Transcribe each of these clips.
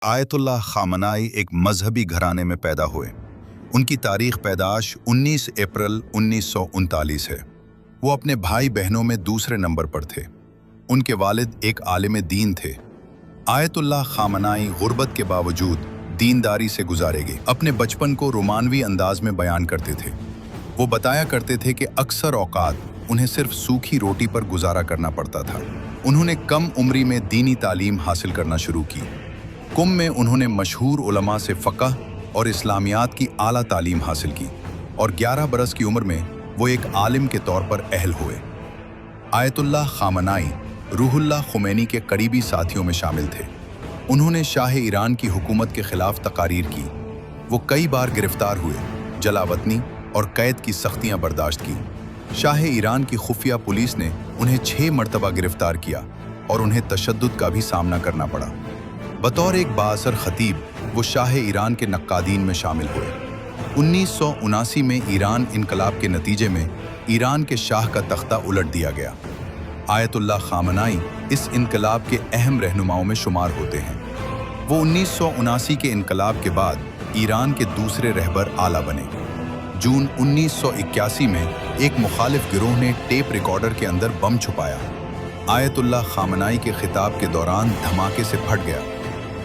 Ayatollah खामनाई एक मजहबी घराने में पैदा हुए। उनकी तारीख पैदाश 19 अप्रैल 1939 है। वो अपने भाई बहनों में दूसरे नंबर पर थे। उनके वालिद एक आलिम दीन थे। आयतुल्लाह खामनाई गुर्बत के बावजूद दीनदारी से गुजारेगे अपने बचपन को रोमानवी अंदाज में बयान करते थे। वो बताया करते थे कि अक्सर औकात उन्हें सिर्फ सूखी रोटी पर गुजारा करना पड़ता था। उन्होंने कम उम्री में दीनी तालीम हासिल करना शुरू की। कुम में उन्होंने मशहूर उलमा से फ़क़ह और इस्लामियात की आला तालीम हासिल की और 11 बरस की उम्र में वो एक आलिम के तौर पर अहल हुए। आयतुल्लाह खामनाई रूहुल्लाह खुमैनी के करीबी साथियों में शामिल थे। उन्होंने शाह ईरान की हुकूमत के खिलाफ तकारीर की। वो कई बार गिरफ्तार हुए, जलावतनी और कैद की सख्तियां बर्दाश्त की। शाह ईरान की खुफिया पुलिस ने उन्हें 6 मरतबा गिरफ्तार किया और उन्हें तशद्दुद का भी सामना करना पड़ा। बतौर एक बाअसर खतीब वो शाह ईरान के नक्कादीन में शामिल हुए। 1979 में ईरान इनकलाब के नतीजे में ईरान के शाह का तख्ता उलट दिया गया। आयतुल्लाह खामनाई इस इनकलाब के अहम रहनुमाओं में शुमार होते हैं। वो 1979 के इनकलाब के बाद ईरान के दूसरे रहबर आला बने। जून 1981 में एक मुखालिफ गिरोह ने टेप रिकॉर्डर के अंदर बम छुपाया। आयतुल्लाह खामनाई के खिताब के दौरान धमाके से फट गया।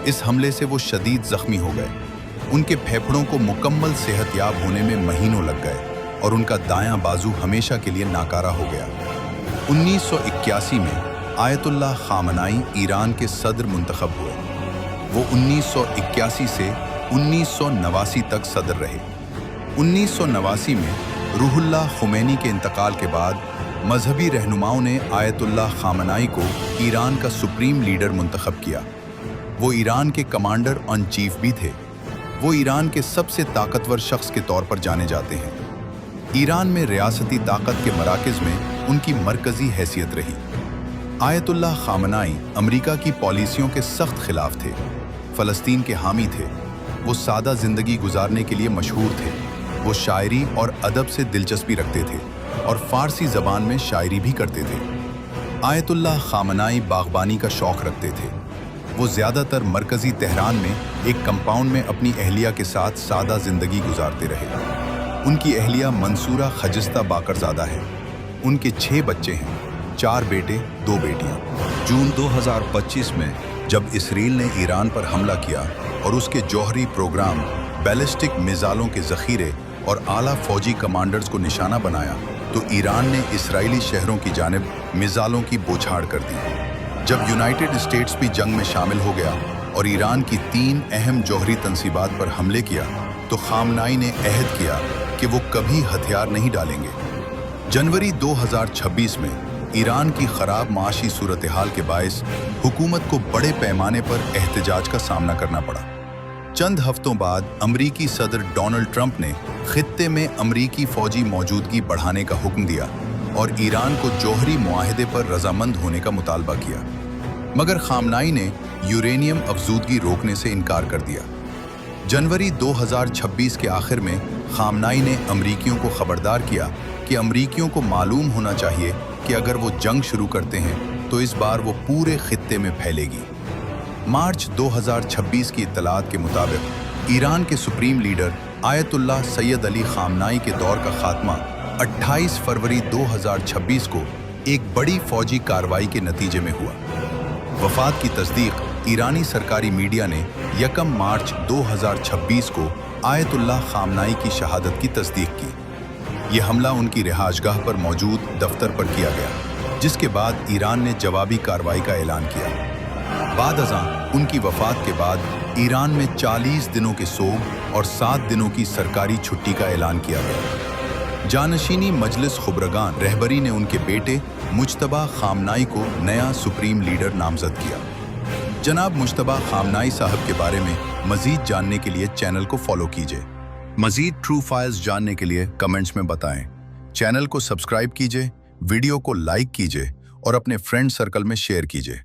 इस हमले से वो शदीद जख्मी हो गए। उनके फेफड़ों को मुकम्मल सेहतयाब होने में महीनों लग गए और उनका दायां बाजू हमेशा के लिए नाकारा हो गया। 1981 में आयतुल्लाह खामनाई ईरान के सदर मुंतखब हुए। वो 1981 से 1989 तक सदर रहे। 1989 में रूहुल्लाह खुमैनी के इंतकाल के बाद मजहबी रहनुमाओं ने आयतुल्लाह खामनाई को ईरान का सुप्रीम लीडर मुंतखब किया। वो ईरान के कमांडर ऑन चीफ भी थे। वो ईरान के सबसे ताकतवर शख्स के तौर पर जाने जाते हैं। ईरान में रियासती ताकत के मराकज़ में उनकी मरकज़ी हैसियत रही। आयतुल्लाह खामनाई अमेरिका की पॉलिसियों के सख्त खिलाफ थे। फ़लस्तीन के हामी थे। वो सादा ज़िंदगी गुजारने के लिए मशहूर थे। वो शायरी और अदब से दिलचस्पी रखते थे और फ़ारसी ज़बान में शायरी भी करते थे। आयतुल्लाह खामनाई बागबानी का शौक़ रखते थे। वो ज़्यादातर मरकज़ी तेहरान में एक कंपाउंड में अपनी अहलिया के साथ सादा ज़िंदगी गुजारते रहे। उनकी अहलिया मंसूरा खजिस्ता बाकरज़ादा है। उनके 6 बच्चे हैं, 4 बेटे 2 बेटियां। जून 2025 में जब इसराइल ने ईरान पर हमला किया और उसके जौहरी प्रोग्राम बैलिस्टिक मिज़ाइलों के ज़ख़ीरे और आला फ़ौजी कमांडर्स को निशाना बनाया तो ईरान ने इस्राएली शहरों की जानिब मिज़ाइलों की बौछार कर दी। जब यूनाइटेड स्टेट्स भी जंग में शामिल हो गया और ईरान की 3 अहम जौहरी तंसीबात पर हमले किया तो खामनाई ने अहद किया कि वो कभी हथियार नहीं डालेंगे। जनवरी 2026 में ईरान की ख़राब माशी सूरत हाल के बायस हुकूमत को बड़े पैमाने पर एहतजाज का सामना करना पड़ा। चंद हफ्तों बाद अमरीकी सदर डोनाल्ड ट्रंप ने खित्ते में अमरीकी फ़ौजी मौजूदगी बढ़ाने का हुक्म दिया और ईरान को जौहरी मुआहदे पर रजामंद होने का मुतालबा किया, मगर खामनाई ने यूरेनियम अफजूदगी रोकने से इनकार कर दिया। जनवरी 2026 के आखिर में खामनाई ने अमरीकियों को खबरदार किया कि अमरीकियों को मालूम होना चाहिए कि अगर वो जंग शुरू करते हैं तो इस बार वो पूरे खित्ते में फैलेगी। मार्च 2026 की इत्तलात के मुताबिक ईरान के supreme leader Ayatollah Syed Ali खामनाई के दौर का खात्मा 28 फरवरी 2026 को एक बड़ी फौजी कार्रवाई के नतीजे में हुआ। वफात की तस्दीक ईरानी सरकारी मीडिया ने 1 मार्च 2026 को आयतुल्लाह खामनाई की शहादत की तस्दीक की। यह हमला उनकी रिहाइशगाह पर मौजूद दफ्तर पर किया गया, जिसके बाद ईरान ने जवाबी कार्रवाई का ऐलान किया। बाद अज़ां उनकी वफात के बाद ईरान में 40 दिनों के सोग और 7 दिनों की सरकारी छुट्टी का ऐलान किया गया। जानशीनी मजलिस खुबरगान रहबरी ने उनके बेटे मुज्तबा खामनाई को नया सुप्रीम लीडर नामजद किया। जनाब मुज्तबा खामनाई साहब के बारे में मज़ीद जानने के लिए चैनल को फॉलो कीजिए। मज़ीद ट्रू फाइल्स जानने के लिए कमेंट्स में बताएं। चैनल को सब्सक्राइब कीजिए, वीडियो को लाइक कीजिए और अपने फ्रेंड सर्कल में शेयर कीजिए।